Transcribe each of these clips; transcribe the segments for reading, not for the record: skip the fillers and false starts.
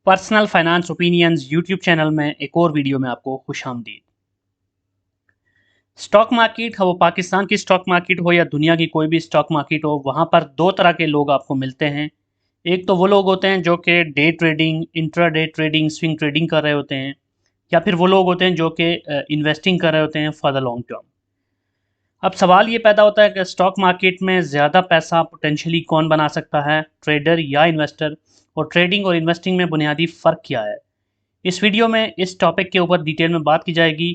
Personal finance opinions YouTube channel में एक और वीडियो में आपको खुशामदीद। स्टॉक मार्केट हो, वो पाकिस्तान की स्टॉक मार्केट हो या दुनिया की कोई भी स्टॉक मार्केट हो, वहाँ पर दो तरह के लोग आपको मिलते हैं। एक तो वो लोग होते हैं जो कि day trading, intraday trading, swing trading कर रहे होते हैं, या फिर वो लोग होते हैं जो कि इन्वेस्टिंग कर रहे होते हैं फॉर द लॉन्ग टर्म। अब सवाल ये पैदा होता है कि स्टॉक मार्केट में ज़्यादा पैसा पोटेंशियली कौन बना सकता है, ट्रेडर या इन्वेस्टर? और ट्रेडिंग और इन्वेस्टिंग में बुनियादी फ़र्क क्या है? इस वीडियो में इस टॉपिक के ऊपर डिटेल में बात की जाएगी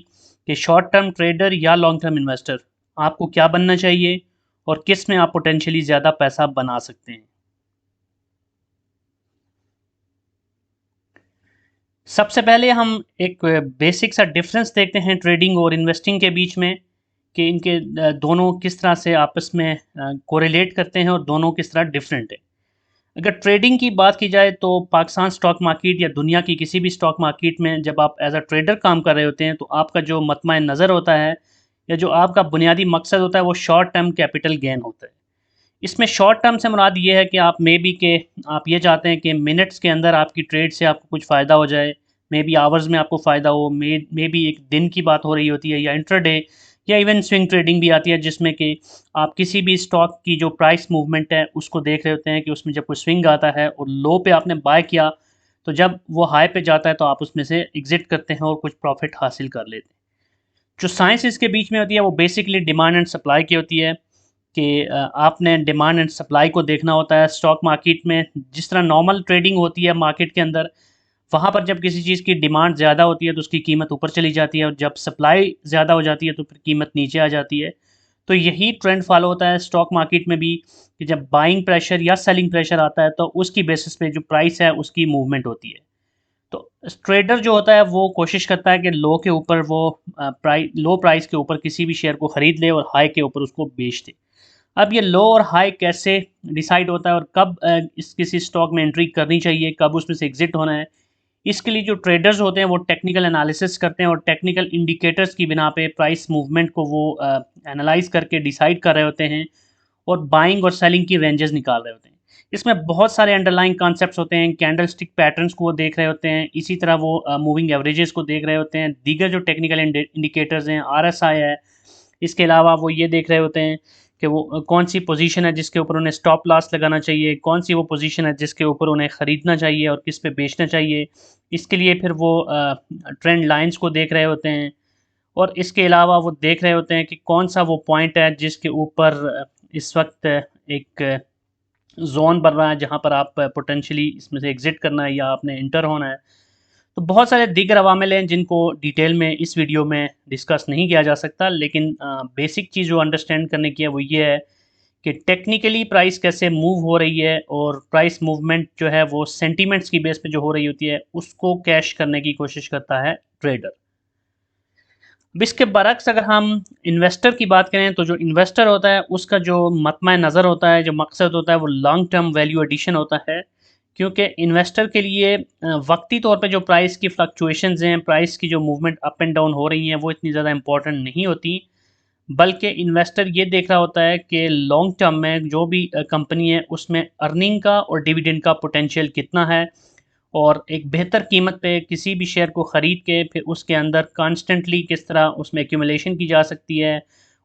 कि शॉर्ट टर्म ट्रेडर या लॉन्ग टर्म इन्वेस्टर आपको क्या बनना चाहिए और किस में आप पोटेंशियली ज़्यादा पैसा बना सकते हैं। सबसे पहले हम एक बेसिक सा डिफरेंस देखते हैं ट्रेडिंग और इन्वेस्टिंग के बीच में, कि इनके दोनों किस तरह से आपस में कोरिलेट करते हैं और दोनों किस तरह डिफरेंट है। अगर ट्रेडिंग की बात की जाए तो पाकिस्तान स्टॉक मार्केट या दुनिया की किसी भी स्टॉक मार्केट में जब आप एज अ ट्रेडर काम कर रहे होते हैं तो आपका जो मतमा नज़र होता है या जो आपका बुनियादी मकसद होता है वो शॉर्ट टर्म कैपिटल गेन होता है। इसमें शॉर्ट टर्म से मुराद ये है कि आप मे बी के आप ये चाहते हैं कि मिनट्स के अंदर आपकी ट्रेड से आपको कुछ फ़ायदा हो जाए, मे बी आवर्स में आपको फ़ायदा हो, मे बी एक दिन की बात हो रही होती है या इंट्राडे या इवन स्विंग ट्रेडिंग भी आती है, जिसमें कि आप किसी भी स्टॉक की जो प्राइस मूवमेंट है उसको देख रहे होते हैं कि उसमें जब कोई स्विंग आता है और लो पे आपने बाय किया, तो जब वो हाई पे जाता है तो आप उसमें से एग्जिट करते हैं और कुछ प्रॉफिट हासिल कर लेते हैं। जो साइंस इसके बीच में होती है वो बेसिकली डिमांड एंड सप्लाई की होती है, कि आपने डिमांड एंड सप्लाई को देखना होता है स्टॉक मार्केट में। जिस तरह नॉर्मल ट्रेडिंग होती है मार्केट के अंदर, वहाँ पर जब किसी चीज़ की डिमांड ज़्यादा होती है तो उसकी कीमत ऊपर चली जाती है, और जब सप्लाई ज़्यादा हो जाती है तो फिर कीमत नीचे आ जाती है। तो यही ट्रेंड फॉलो होता है स्टॉक मार्केट में भी, कि जब बाइंग प्रेशर या सेलिंग प्रेशर आता है तो उसकी बेसिस पे जो प्राइस है उसकी मूवमेंट होती है। तो ट्रेडर जो होता है वो कोशिश करता है कि लो के ऊपर वो लो प्राइस के ऊपर किसी भी शेयर को ख़रीद ले और हाई के ऊपर उसको बेच दे। अब ये लो और हाई कैसे डिसाइड होता है और कब इस किसी स्टॉक में एंट्री करनी चाहिए, कब उसमें से एग्जिट होना है, इसके लिए जो ट्रेडर्स होते हैं वो टेक्निकल एनालिसिस करते हैं और टेक्निकल इंडिकेटर्स की बिना पे प्राइस मूवमेंट को वो एनालाइज करके डिसाइड कर रहे होते हैं और बाइंग और सेलिंग की रेंजेस निकाल रहे होते हैं। इसमें बहुत सारे अंडरलाइंग कॉन्सेप्ट्स होते हैं, कैंडल स्टिक पैटर्न्स को वो देख रहे होते हैं, इसी तरह वो मूविंग एवरेजेस को देख रहे होते हैं, दीगर जो टेक्निकल इंडिकेटर्स हैं, आरएसआई है। इसके अलावा वो ये देख रहे होते हैं कि वो कौन सी पोजीशन है जिसके ऊपर उन्हें स्टॉप लॉस लगाना चाहिए, कौन सी वो पोजीशन है जिसके ऊपर उन्हें ख़रीदना चाहिए और किस पे बेचना चाहिए। इसके लिए फिर वो ट्रेंड लाइंस को देख रहे होते हैं, और इसके अलावा वो देख रहे होते हैं कि कौन सा वो पॉइंट है जिसके ऊपर इस वक्त एक ज़ोन बन रहा है जहाँ पर आप पोटेंशियली इसमें से एग्ज़िट करना है या आपने इंटर होना है। तो बहुत सारे दीगर अवामिल हैं जिनको डिटेल में इस वीडियो में डिस्कस नहीं किया जा सकता, लेकिन बेसिक चीज़ जो अंडरस्टैंड करने की है वो ये है कि टेक्निकली प्राइस कैसे मूव हो रही है, और प्राइस मूवमेंट जो है वो सेंटीमेंट्स की बेस पे जो हो रही होती है उसको कैश करने की कोशिश करता है ट्रेडर। अब इसके बरक्स अगर हम इन्वेस्टर की बात करें तो जो इन्वेस्टर होता है उसका जो मतमा नज़र होता है, जो मकसद होता है वो लॉन्ग टर्म वैल्यू एडिशन होता है। क्योंकि इन्वेस्टर के लिए वक्ती तौर पे जो प्राइस की फ्लक्चुएशंस हैं, प्राइस की जो मूवमेंट अप एंड डाउन हो रही हैं वो इतनी ज़्यादा इंपॉर्टेंट नहीं होती, बल्कि इन्वेस्टर ये देख रहा होता है कि लॉन्ग टर्म में जो भी कंपनी है उसमें अर्निंग का और डिविडेंड का पोटेंशियल कितना है, और एक बेहतर कीमत पे किसी भी शेयर को ख़रीद के फिर उसके अंदर कॉन्स्टेंटली किस तरह उसमें एक्यूमुलेशन की जा सकती है,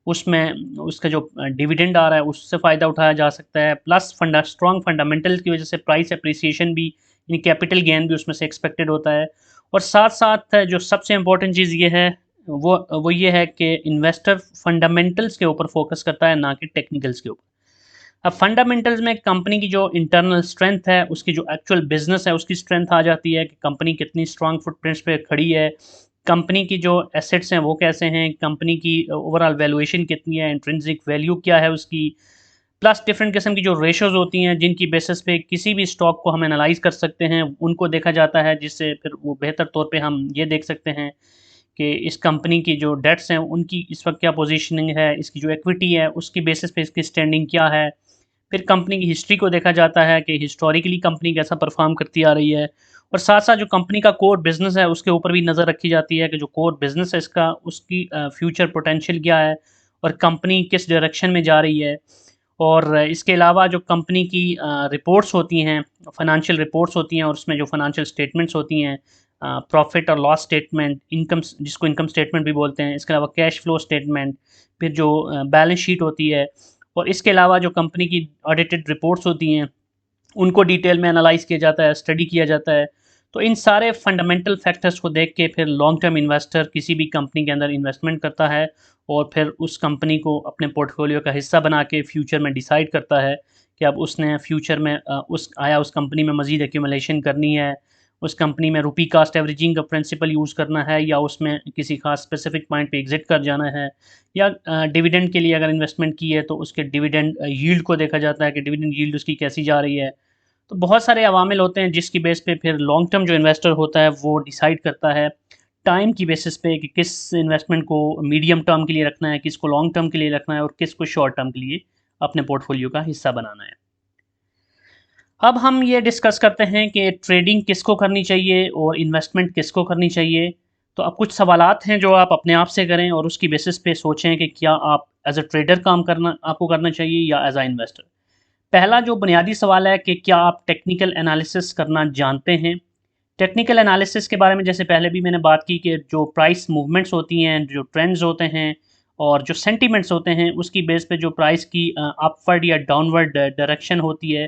उसमें उसका जो डिविडेंड आ रहा है उससे फ़ायदा उठाया जा सकता है, प्लस स्ट्रॉन्ग फंडामेंटल्स की वजह से प्राइस अप्रिसिएशन भी, यानी कैपिटल गेन भी उसमें से एक्सपेक्टेड होता है। और साथ साथ जो सबसे इम्पोर्टेंट चीज़ ये है वो ये है कि इन्वेस्टर फंडामेंटल्स के ऊपर फोकस करता है, ना कि टेक्निकल्स के ऊपर। अब फंडामेंटल्स में कंपनी की जो इंटरनल स्ट्रेंथ है, उसकी जो एक्चुअल बिजनेस है उसकी स्ट्रेंथ आ जाती है कि कंपनी कितनी स्ट्रांग फुटप्रिंट्स पे खड़ी है, कंपनी की जो एसेट्स हैं वो कैसे हैं, कंपनी की ओवरऑल वैल्यूएशन कितनी है, इंट्रिंसिक वैल्यू क्या है उसकी, प्लस डिफरेंट किस्म की जो रेशोज़ होती हैं जिनकी बेसिस पे किसी भी स्टॉक को हम एनालाइज कर सकते हैं, उनको देखा जाता है, जिससे फिर वो बेहतर तौर पे हम ये देख सकते हैं कि इस कंपनी की जो डेट्स हैं उनकी इस वक्त क्या पोजीशनिंग है, इसकी जो इक्विटी है उसकी बेसिस पे इसकी स्टैंडिंग क्या है। फिर कंपनी की हिस्ट्री को देखा जाता है कि हिस्टोरिकली कंपनी कैसा परफॉर्म करती आ रही है, और साथ साथ जो कंपनी का कोर बिजनेस है उसके ऊपर भी नज़र रखी जाती है कि जो कोर बिजनेस है इसका, उसकी फ्यूचर पोटेंशियल क्या है और कंपनी किस डायरेक्शन में जा रही है। और इसके अलावा जो कंपनी की रिपोर्ट्स होती हैं, फाइनेंशियल रिपोर्ट्स होती हैं, और उसमें जो फाइनेंशियल स्टेटमेंट्स होती हैं, प्रॉफिट और लॉस स्टेटमेंट, इनकम जिसको इनकम स्टेटमेंट भी बोलते हैं, इसके अलावा कैश फ्लो स्टेटमेंट, फिर जो बैलेंस शीट होती है, और इसके अलावा जो कंपनी की ऑडिटेड रिपोर्ट्स होती हैं उनको डिटेल में एनालाइज किया जाता है, स्टडी किया जाता है। तो इन सारे फंडामेंटल फैक्टर्स को देख के फिर लॉन्ग टर्म इन्वेस्टर किसी भी कंपनी के अंदर इन्वेस्टमेंट करता है और फिर उस कंपनी को अपने पोर्टफोलियो का हिस्सा बना के फ्यूचर में डिसाइड करता है कि अब उसने फ्यूचर में उस कंपनी में मज़ीद एक्यूमुलेशन करनी है, उस कंपनी में रुपी कास्ट एवरेजिंग का प्रिंसिपल यूज़ करना है, या उसमें किसी खास स्पेसिफिक पॉइंट पे एग्जिट कर जाना है, या डिविडेंड के लिए अगर इन्वेस्टमेंट की है तो उसके डिविडेंड यील्ड को देखा जाता है कि डिविडेंड यील्ड उसकी कैसी जा रही है। तो बहुत सारे अवामिल होते हैं जिसकी बेस पे फिर लॉन्ग टर्म जो इन्वेस्टर होता है वो डिसाइड करता है टाइम की बेसिस पे कि किस इन्वेस्टमेंट को मीडियम टर्म के लिए रखना है, किसको लॉन्ग टर्म के लिए रखना है, और किसको शॉर्ट टर्म के लिए अपने पोर्टफोलियो का हिस्सा बनाना है। अब हम ये डिस्कस करते हैं कि ट्रेडिंग किसको करनी चाहिए और इन्वेस्टमेंट किसको करनी चाहिए। तो अब कुछ सवालात हैं जो आप अपने आप से करें और उसकी बेसिस पे सोचें कि क्या आप एज अ ट्रेडर काम करना आपको करना चाहिए या एज अ इन्वेस्टर। पहला जो बुनियादी सवाल है कि क्या आप टेक्निकल एनालिसिस करना जानते हैं। टेक्निकल एनालिसिस के बारे में जैसे पहले भी मैंने बात की कि जो प्राइस मूवमेंट्स होती हैं, जो ट्रेंड्स होते हैं और जो सेंटीमेंट्स होते हैं, उसकी बेस पे जो प्राइस की अपवर्ड या डाउनवर्ड डायरेक्शन होती है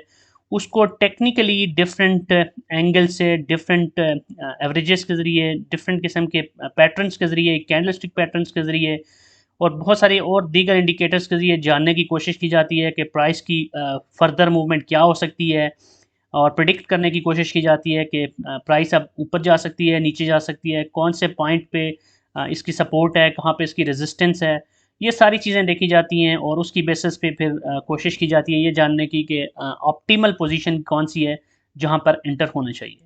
उसको टेक्निकली डिफरेंट एंगल से, डिफरेंट एवरेजेस के ज़रिए, डिफरेंट किस्म के पैटर्न्स के ज़रिए, कैंडलस्टिक पैटर्न्स के ज़रिए और बहुत सारे और दीगर इंडिकेटर्स के ज़रिए जानने की कोशिश की जाती है कि प्राइस की फर्दर मूवमेंट क्या हो सकती है, और प्रिडिक्ट करने की कोशिश की जाती है कि प्राइस अब ऊपर जा सकती है, नीचे जा सकती है, कौन से पॉइंट पे इसकी सपोर्ट है, कहाँ पे इसकी रेजिस्टेंस है। ये सारी चीज़ें देखी जाती हैं और उसकी बेसिस पे फिर कोशिश की जाती है ये जानने की कि ऑप्टिमल पोजीशन कौन सी है जहाँ पर एंटर होना चाहिए।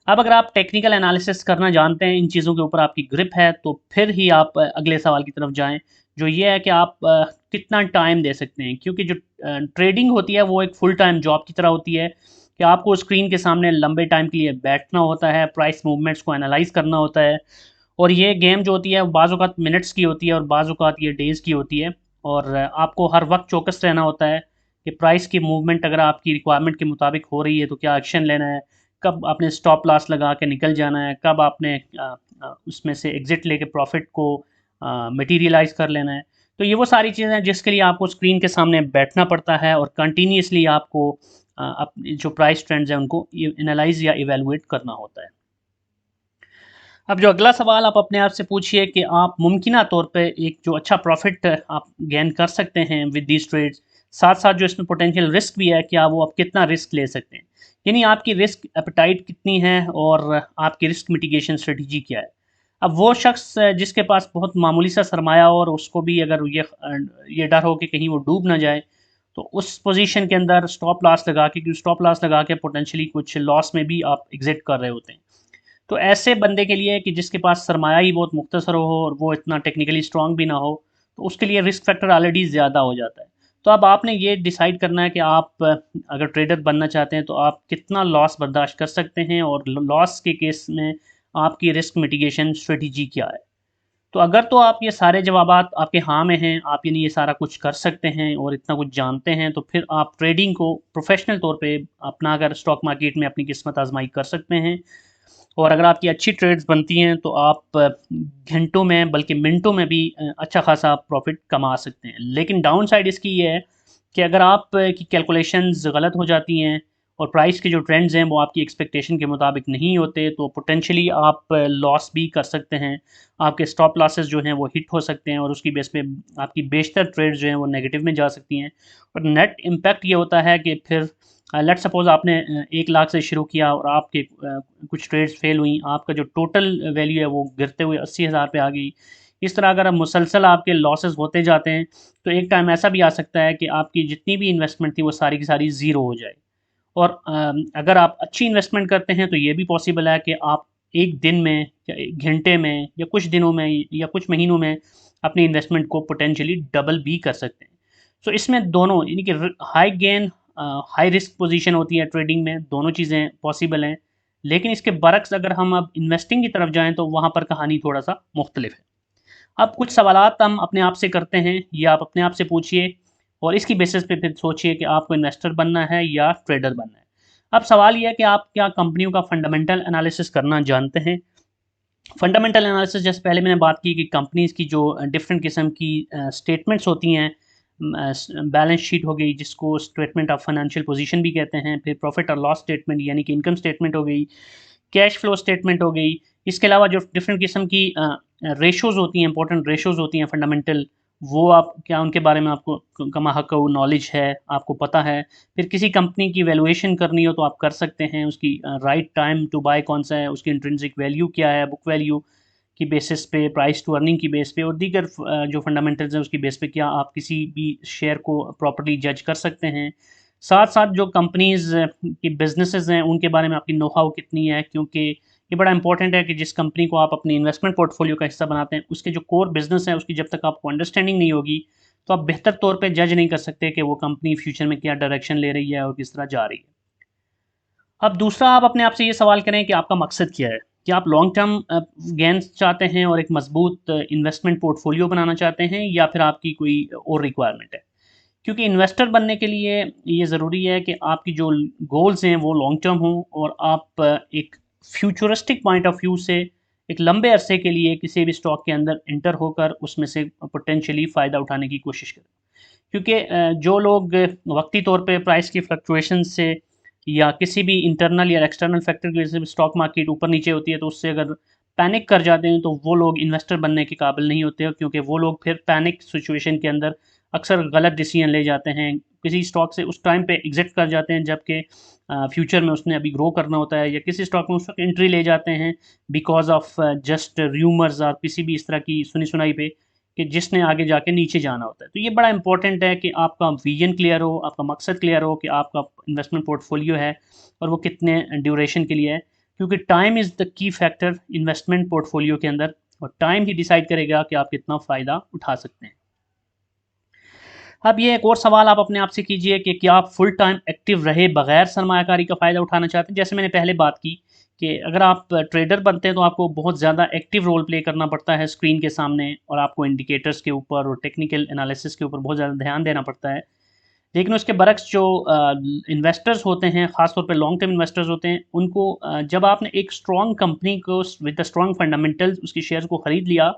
अब अगर आप टेक्निकल एनालिसिस करना जानते हैं, इन चीज़ों के ऊपर आपकी ग्रिप है, तो फिर ही आप अगले सवाल की तरफ जाएँ, जो ये है कि आप कितना टाइम दे सकते हैं। क्योंकि जो ट्रेडिंग होती है वो एक फुल टाइम जॉब की तरह होती है कि आपको स्क्रीन के सामने लंबे टाइम के लिए बैठना होता है, प्राइस मूवमेंट्स को एनालाइज़ करना होता है, और ये गेम जो होती है बाज़ औक़ात मिनट्स की होती है और बाज़ औक़ात ये डेज़ की होती है, और आपको हर वक्त चौकस रहना होता है कि प्राइस की मूवमेंट अगर आपकी रिक्वायरमेंट के मुताबिक हो रही है तो क्या एक्शन लेना है, कब आपने स्टॉप लॉस लगा के निकल जाना है, कब आपने उसमें से एग्ज़िट लेके प्रॉफिट को मटेरियलाइज़ कर लेना है। तो ये वो सारी चीज़ें हैं जिसके लिए आपको स्क्रीन के सामने बैठना पड़ता है और कंटिन्यूअसली आपको अपने जो प्राइस ट्रेंड्स हैं उनको एनालाइज़ या इवैल्यूएट करना होता है। अब जो अगला सवाल आप अपने आप से पूछिए कि आप मुमकिना तौर पे एक जो अच्छा प्रॉफिट आप गेन कर सकते हैं विद दीज ट्रेड्स, साथ-साथ जो इसमें पोटेंशियल रिस्क भी है, क्या वो आप कितना रिस्क ले सकते हैं? यानी आपकी रिस्क एपेटाइट कितनी है और आपकी रिस्क मिटिगेशन स्ट्रेटजी क्या है? अब वो शख्स जिसके पास बहुत मामूली सा सरमाया हो और उसको भी अगर ये डर हो कि कहीं वो डूब ना जाए, तो उस पोज़ीशन के अंदर स्टॉप लॉस लगा के पोटेंशियली कुछ लॉस में भी आप एग्ज़िट कर रहे होते हैं। तो ऐसे बंदे के लिए कि जिसके पास सरमाया ही बहुत मुख्तसर हो और वो इतना टेक्निकली स्ट्रॉन्ग भी ना हो, तो उसके लिए रिस्क फैक्टर ऑलरेडी ज़्यादा हो जाता है। तो अब आपने ये डिसाइड करना है कि आप अगर ट्रेडर बनना चाहते हैं तो आप कितना लॉस बर्दाश्त कर सकते हैं और लॉस के केस में आपकी रिस्क मिटिगेशन स्ट्रेटजी क्या है। तो अगर तो आप ये सारे जवाबात आपके हाँ में हैं, आप यानी ये सारा कुछ कर सकते हैं और इतना कुछ जानते हैं, तो फिर आप ट्रेडिंग को प्रोफेशनल तौर पे अपना अगर स्टॉक मार्केट में अपनी किस्मत आजमाई कर सकते हैं। और अगर आपकी अच्छी ट्रेड्स बनती हैं तो आप घंटों में बल्कि मिनटों में भी अच्छा खासा प्रॉफिट कमा सकते हैं। लेकिन डाउन साइड इसकी ये है कि अगर आप की कैलकुलेशंस गलत हो जाती हैं और प्राइस के जो ट्रेंड्स हैं वो आपकी एक्सपेक्टेशन के मुताबिक नहीं होते, तो पोटेंशियली आप लॉस भी कर सकते हैं। आपके स्टॉप लॉसेस जो हैं वो हिट हो सकते हैं और उसकी बेस पे आपकी बेशतर ट्रेड्स जो हैं वो नेगेटिव में जा सकती हैं। और नेट इम्पैक्ट ये होता है कि फिर लेट सपोज़ आपने 1 लाख से शुरू किया और आपके कुछ ट्रेड्स फेल हुई, आपका जो टोटल वैल्यू है वो गिरते हुए 80,000 पे आ गई। इस तरह अगर मुसलसल आपके लॉसेस होते जाते हैं, तो एक टाइम ऐसा भी आ सकता है कि आपकी जितनी भी इन्वेस्टमेंट थी वो सारी की सारी ज़ीरो हो जाए। और अगर आप अच्छी इन्वेस्टमेंट करते हैं तो ये भी पॉसिबल है कि आप 1 दिन में या 1 घंटे में या कुछ दिनों में या कुछ महीनों में अपनी इन्वेस्टमेंट को पोटेंशियली डबल भी कर सकते हैं। सो इसमें दोनों यानी कि high gain high risk position होती है ट्रेडिंग में, दोनों चीज़ें पॉसिबल हैं। लेकिन इसके बरक्स अगर हम अब इन्वेस्टिंग की तरफ जाएँ तो वहाँ पर कहानी थोड़ा सा मुख्तलिफ है। अब कुछ सवालात हम अपने आप से करते हैं, ये आप अपने आप से पूछिए और इसकी बेसिस पे फिर सोचिए कि आपको इन्वेस्टर बनना है या ट्रेडर बनना है। अब सवाल ये है कि आप क्या कंपनियों का फंडामेंटल एनालिसिस करना जानते हैं। फंडामेंटल एनालिसिस जैसे पहले मैंने बात की कि कंपनीज की जो डिफरेंट किस्म की स्टेटमेंट्स होती हैं, बैलेंस शीट हो गई जिसको स्टेटमेंट ऑफ फाइनेंशियल पोजीशन भी कहते हैं, फिर प्रॉफिट और लॉस स्टेटमेंट यानी कि इनकम स्टेटमेंट हो गई, कैश फ्लो स्टेटमेंट हो गई। इसके अलावा जो डिफरेंट किस्म की रेशोज़ होती हैं, इंपॉर्टेंट रेशोज़ होती हैं फंडामेंटल, वो आप क्या उनके बारे में आपको कमा हक नॉलेज है, आपको पता है। फिर किसी कंपनी की वैल्यूएशन करनी हो तो आप कर सकते हैं, उसकी राइट टाइम टू बाय कौन सा है, उसकी इंट्रिंसिक वैल्यू क्या है, बुक वैल्यू की बेसिस पे, प्राइस टू अर्निंग की बेस पे और दीगर जो फंडामेंटल्स हैं उसकी बेस पे क्या आप किसी भी शेयर को प्रॉपर्ली जज कर सकते हैं। साथ साथ जो कंपनीज की बिजनेसेस हैं उनके बारे में आपकी नो हाउ कितनी है, क्योंकि ये बड़ा इंपॉर्टेंट है कि जिस कंपनी को आप अपनी इन्वेस्टमेंट पोर्टफोलियो का हिस्सा बनाते हैं उसके जो कोर बिजनेस है उसकी जब तक आपको अंडरस्टैंडिंग नहीं होगी तो आप बेहतर तौर पे जज नहीं कर सकते कि वो कंपनी फ्यूचर में क्या डायरेक्शन ले रही है और किस तरह जा रही है। अब दूसरा आप अपने आप से ये सवाल करें कि आपका मकसद क्या है। क्या आप लॉन्ग टर्म गेन्स चाहते हैं और एक मजबूत इन्वेस्टमेंट पोर्टफोलियो बनाना चाहते हैं, या फिर आपकी कोई और रिक्वायरमेंट है। क्योंकि इन्वेस्टर बनने के लिए ये ज़रूरी है कि आपकी जो गोल्स हैं वो लॉन्ग टर्म हों और आप एक फ्यूचरिस्टिक पॉइंट ऑफ व्यू से एक लंबे अरसे के लिए किसी भी स्टॉक के अंदर इंटर होकर उसमें से पोटेंशियली फ़ायदा उठाने की कोशिश करें। क्योंकि जो लोग वक्ती तौर पे प्राइस की फ्लक्चुएशन से या किसी भी इंटरनल या एक्सटर्नल फैक्टर की वजह से स्टॉक मार्केट ऊपर नीचे होती है तो उससे अगर पैनिक कर जाते हैं तो वो लोग इन्वेस्टर बनने के काबिल नहीं होते, क्योंकि वो लोग फिर पैनिक सिचुएशन के अंदर अक्सर गलत डिसीजन ले जाते हैं, किसी स्टॉक से उस टाइम पे एग्जिट कर जाते हैं जबकि फ्यूचर में उसने अभी ग्रो करना होता है, या किसी स्टॉक में उस वक्त एंट्री ले जाते हैं बिकॉज ऑफ जस्ट र्यूमर्स और किसी भी इस तरह की सुनी सुनाई पे कि जिसने आगे जाके नीचे जाना होता है। तो ये बड़ा इंपॉर्टेंट है कि आपका विजन क्लियर हो, आपका मकसद क्लियर हो कि आपका इन्वेस्टमेंट पोर्टफोलियो है और वो कितने ड्यूरेशन के लिए है, क्योंकि time is the key factor investment portfolio के अंदर, और टाइम ही डिसाइड करेगा कि आप कितना फ़ायदा उठा सकते हैं। अब ये एक और सवाल आप अपने आप से कीजिए कि क्या आप फुल टाइम एक्टिव रहे बगैर सरमायाकारी का फ़ायदा उठाना चाहते हैं। जैसे मैंने पहले बात की कि अगर आप ट्रेडर बनते हैं तो आपको बहुत ज़्यादा एक्टिव रोल प्ले करना पड़ता है स्क्रीन के सामने, और आपको इंडिकेटर्स के ऊपर और टेक्निकल एनालिसिस के ऊपर बहुत ज़्यादा ध्यान देना पड़ता है। लेकिन उसके बरक्स जो इन्वेस्टर्स होते हैं, ख़ास तौर पे लॉन्ग टर्म इन्वेस्टर्स होते हैं, उनको जब आपने एक स्ट्रॉन्ग कंपनी को विद द स्ट्रॉन्ग फंडामेंटल्स उसकी शेयर्स को ख़रीद लिया,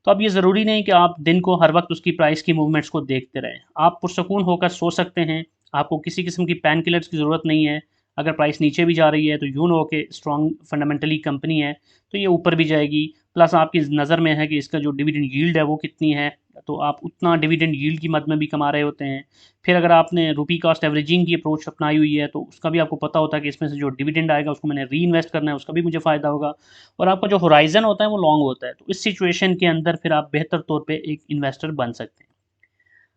तो अब ये ज़रूरी नहीं कि आप दिन को हर वक्त उसकी प्राइस की मूवमेंट्स को देखते रहें। आप पुरसकून होकर सो सकते हैं, आपको किसी किस्म की पैन किलर्स की ज़रूरत नहीं है। अगर प्राइस नीचे भी जा रही है तो यू नो कि स्ट्रॉन्ग फंडामेंटली कंपनी है तो ये ऊपर भी जाएगी। प्लस आपकी नज़र में है कि इसका जो डिविडेंड यील्ड है वो कितनी है, तो आप उतना डिविडेंड यील्ड की मद में भी कमा रहे होते हैं। फिर अगर आपने रुपी कॉस्ट एवरेजिंग की अप्रोच अपनाई हुई है तो उसका भी आपको पता होता है कि इसमें से जो डिविडेंड आएगा उसको मैंने री इन्वेस्ट करना है, उसका भी मुझे फ़ायदा होगा, और आपका जो होराइज़न होता है वो लॉन्ग होता है। तो इस सिचुएशन के अंदर फिर आप बेहतर तौर पे एक इन्वेस्टर बन सकते हैं।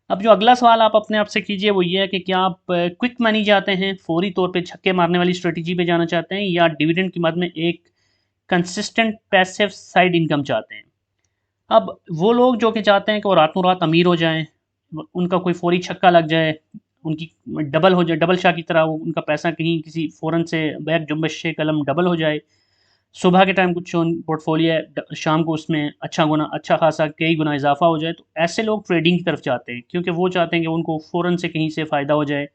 अब जो अगला सवाल आप अपने आप से कीजिए वो ये है कि क्या आप क्विक मनी चाहते हैं, फौरी तौर पे छक्के मारने वाली स्ट्रेटजी पे जाना चाहते हैं, या डिविडेंड की मद में एक कंसिस्टेंट पैसिव साइड इनकम चाहते हैं। अब वो लोग जो कि चाहते हैं कि वो रातों रात अमीर हो जाएँ, उनका कोई फ़ौरी छक्का लग जाए, उनकी डबल हो जाए, डबल शाह की तरह उनका पैसा कहीं किसी फ़ौरन से बैग जुम्बश से कलम डबल हो जाए। सुबह के टाइम कुछ पोर्टफोलियो है, शाम को उसमें अच्छा खासा कई गुना इजाफा हो जाए, तो ऐसे लोग ट्रेडिंग की तरफ जाते हैं, क्योंकि वो चाहते हैं कि उनको फ़ौरन से कहीं से फ़ायदा हो जाए,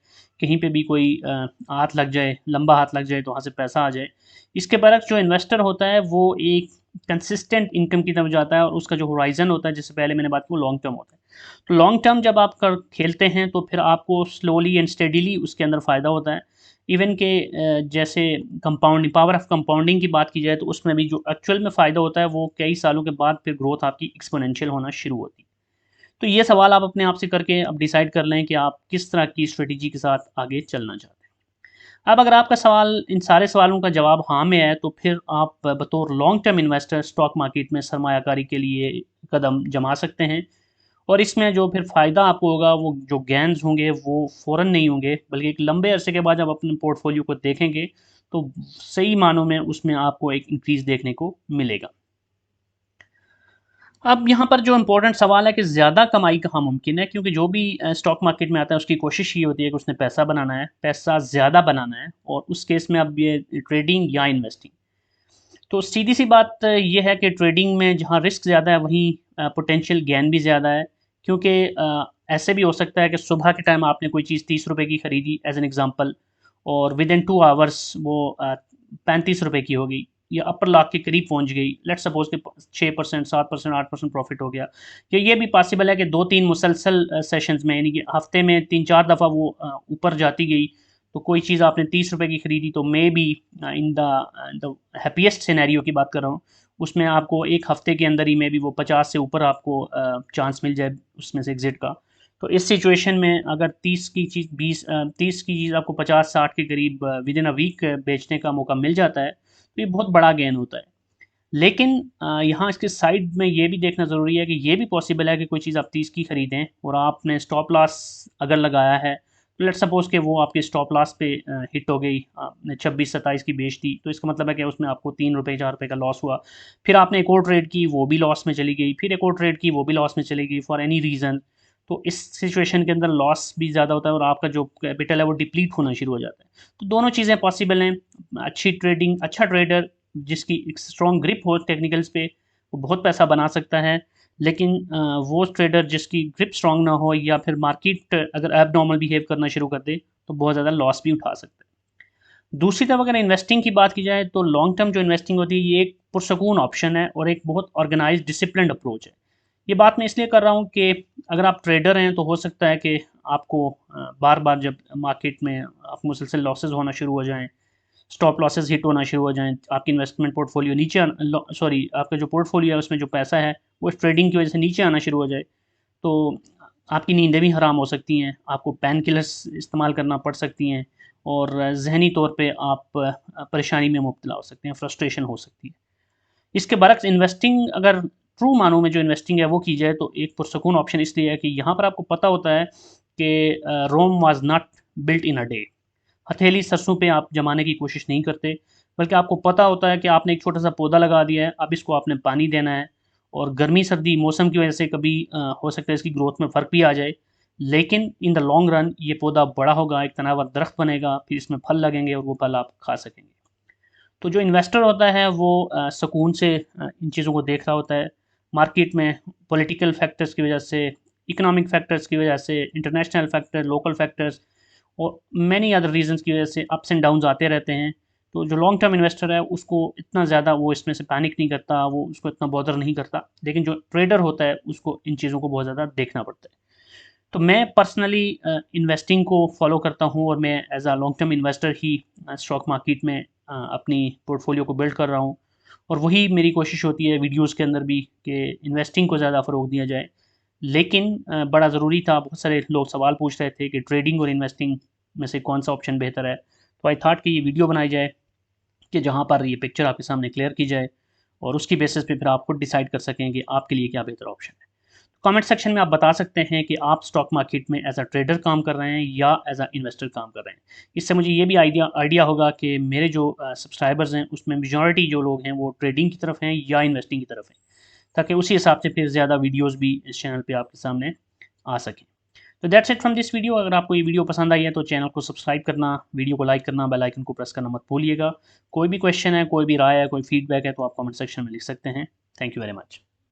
कहीं पे भी कोई हाथ लग जाए, लंबा हाथ लग जाए तो वहाँ से पैसा आ जाए। इसके बरक्स जो इन्वेस्टर होता है वो एक कंसिस्टेंट इनकम की तरफ जाता है, और उसका जो होराइज़न होता है जिससे पहले मैंने बात की वो लॉन्ग टर्म होता है। तो लॉन्ग टर्म जब आप कर खेलते हैं तो फिर आपको स्लोली एंड स्टेडीली उसके अंदर फ़ायदा होता है। इवन के जैसे कंपाउंडिंग, पावर ऑफ कंपाउंडिंग की बात की जाए तो उसमें भी जो एक्चुअल में फ़ायदा होता है वो कई सालों के बाद फिर ग्रोथ आपकी एक्सपोनेंशियल होना शुरू होती है। तो ये सवाल आप अपने आप से करके अब डिसाइड कर लें कि आप किस तरह की स्ट्रेटजी के साथ आगे चलना चाहते हैं। अब अगर आपका सवाल इन सारे सवालों का जवाब हाँ में है तो फिर आप बतौर long term investor stock market में सरमायाकारी के लिए कदम जमा सकते हैं, और इसमें जो फिर फ़ायदा आपको होगा वो जो गेन्स होंगे वो फ़ौरन नहीं होंगे, बल्कि एक लंबे अरसे के बाद जब अपने पोर्टफोलियो को देखेंगे तो सही मानों में उसमें आपको एक इंक्रीज़ देखने को मिलेगा। अब यहाँ पर जो इम्पोर्टेंट सवाल है कि ज़्यादा कमाई कहाँ मुमकिन है, क्योंकि जो भी स्टॉक मार्केट में आता है उसकी कोशिश ये होती है कि उसने पैसा बनाना है, पैसा ज़्यादा बनाना है, और उस केस में अब ये ट्रेडिंग या इन्वेस्टिंग। तो सीधी सी बात ये है कि ट्रेडिंग में जहाँ रिस्क ज़्यादा है वहीं पोटेंशियल गेन भी ज़्यादा है, क्योंकि ऐसे भी हो सकता है कि सुबह के टाइम आपने कोई चीज़ 30 रुपए की खरीदी एज एन एग्जांपल, और विद इन 2 आवर्स वो 35 रुपए की हो गई या अपर लाख के करीब पहुंच गई। लेट्स सपोज कि 6%, 7%, 8% प्रॉफिट हो गया। तो ये भी पॉसिबल है कि 2-3 मुसलसल सेशंस में, यानी कि हफ्ते में 3-4 दफ़ा वो ऊपर जाती गई। तो कोई चीज़ आपने 30 रुपए की खरीदी, तो may be in the happiest scenario की बात कर रहा हूँ, उसमें आपको एक हफ्ते के अंदर ही मे बी वो 50 से ऊपर आपको चांस मिल जाए उसमें से एग्जिट का। तो इस सिचुएशन में अगर 30 की चीज़ 30 की चीज़ आपको 50-60 के करीब विद इन अ वीक बेचने का मौका मिल जाता है, तो ये बहुत बड़ा गेन होता है। लेकिन यहाँ इसके साइड में ये भी देखना ज़रूरी है कि ये भी पॉसिबल है कि कोई चीज़ आप 30 की खरीदें और आपने स्टॉप लॉस अगर लगाया है, तो लेट्स सपोज़ कि वो आपके स्टॉप लॉस पे हिट हो गई, आपने 26-27 की बेच दी, तो इसका मतलब है कि उसमें आपको 3 रुपये 4 रुपये का लॉस हुआ। फिर आपने एक और ट्रेड की, वो भी लॉस में चली गई, फिर एक और ट्रेड की, वो भी लॉस में चली गई फॉर एनी रीज़न। तो इस सिचुएशन के अंदर लॉस भी ज़्यादा होता है और आपका जो कैपिटल है वो डिप्लीट होना शुरू हो जाता है। तो दोनों चीज़ें पॉसिबल हैं। अच्छी ट्रेडिंग, अच्छा ट्रेडर जिसकी एक स्ट्रॉन्ग ग्रिप हो टेक्निकल्स पे, वो बहुत पैसा बना सकता है। लेकिन वो ट्रेडर जिसकी ग्रिप स्ट्रॉन्ग ना हो या फिर मार्केट अगर एब नॉर्मल बिहेव करना शुरू कर दे, तो बहुत ज़्यादा लॉस भी उठा सकता है। दूसरी तरफ अगर इन्वेस्टिंग की बात की जाए, तो लॉन्ग टर्म जो इन्वेस्टिंग होती है, ये एक पुरसकून ऑप्शन है और एक बहुत ऑर्गेनाइज डिसिप्लिन अप्रोच है। ये बात मैं इसलिए कर रहा हूँ कि अगर आप ट्रेडर हैं तो हो सकता है कि आपको बार बार जब मार्केट में आपको मुसलसल लॉसेस होना शुरू हो जाएं, स्टॉप लॉसेस हिट होना शुरू हो जाएं, आपकी इन्वेस्टमेंट पोर्टफोलियो नीचे सॉरी आपका जो पोर्टफोलियो है उसमें जो पैसा है वो इस ट्रेडिंग की वजह से नीचे आना शुरू हो जाए, तो आपकी नींदें भी हराम हो सकती हैं, आपको पेन किलर्स इस्तेमाल करना पड़ सकती हैं और ज़हनी तौर पे आप परेशानी में मुब्तला हो सकते हैं, फ्रस्ट्रेशन हो सकती है। इसके बरक्स इन्वेस्टिंग अगर ट्रू मानों में जो इन्वेस्टिंग है वो की जाए, तो एक पुरसकून ऑप्शन इसलिए है कि यहाँ पर आपको पता होता है कि Rome was not built in a day. हथेली सरसों पे आप जमाने की कोशिश नहीं करते, बल्कि आपको पता होता है कि आपने एक छोटा सा पौधा लगा दिया है, अब इसको आपने पानी देना है, और गर्मी सर्दी मौसम की वजह से कभी हो सकता है इसकी ग्रोथ में फ़र्क भी आ जाए, लेकिन इन द लॉन्ग रन ये पौधा बड़ा होगा, एक तनावर दरख्त बनेगा, फिर इसमें फल लगेंगे और वो फल आप खा सकेंगे। तो जो इन्वेस्टर होता है वो सुकून से इन चीज़ों को देख रहा होता है। मार्केट में पॉलिटिकल फैक्टर्स की वजह से, इकोनॉमिक फैक्टर्स की वजह से, इंटरनेशनल फैक्टर, लोकल फैक्टर्स और मैनी अदर रीजंस की वजह से अप्स एंड डाउन्स आते रहते हैं। तो जो लॉन्ग टर्म इन्वेस्टर है उसको इतना ज़्यादा वो इसमें से पैनिक नहीं करता, वो उसको इतना बॉदर नहीं करता। लेकिन जो ट्रेडर होता है उसको इन चीज़ों को बहुत ज़्यादा देखना पड़ता है। तो मैं पर्सनली इन्वेस्टिंग को फॉलो करता हूँ और मैं as a long term investor ही स्टॉक मार्केट में अपनी पोर्टफोलियो को बिल्ड कर रहा हूँ। और वही मेरी कोशिश होती है वीडियोस के अंदर भी कि इन्वेस्टिंग को ज़्यादा फ़रोग दिया जाए। लेकिन बड़ा ज़रूरी था, बहुत सारे लोग सवाल पूछ रहे थे कि ट्रेडिंग और इन्वेस्टिंग में से कौन सा ऑप्शन बेहतर है, तो आई थॉट कि ये वीडियो बनाई जाए कि जहाँ पर ये पिक्चर आपके सामने क्लियर की जाए और उसकी बेसिस पे फिर आप खुद डिसाइड कर सकें कि आपके लिए क्या बेहतर ऑप्शन है। कमेंट सेक्शन में आप बता सकते हैं कि आप स्टॉक मार्केट में एज अ ट्रेडर काम कर रहे हैं या एज अ इन्वेस्टर काम कर रहे हैं। इससे मुझे ये भी आइडिया होगा कि मेरे जो सब्सक्राइबर्स हैं उसमें मेजॉरिटी जो लोग हैं वो ट्रेडिंग की तरफ हैं या इन्वेस्टिंग की तरफ हैं, ताकि उसी हिसाब से फिर ज़्यादा वीडियोज़ भी इस चैनल पर आपके सामने आ सकें। तो that's it from this video. अगर आपको ये वीडियो पसंद आई है तो चैनल को सब्सक्राइब करना, वीडियो को लाइक करना, बेल आइकन को प्रेस करना मत भूलिएगा। कोई भी क्वेश्चन है, कोई भी राय है, कोई फीडबैक है, तो आप कमेंट सेक्शन में लिख सकते हैं। Thank you very much.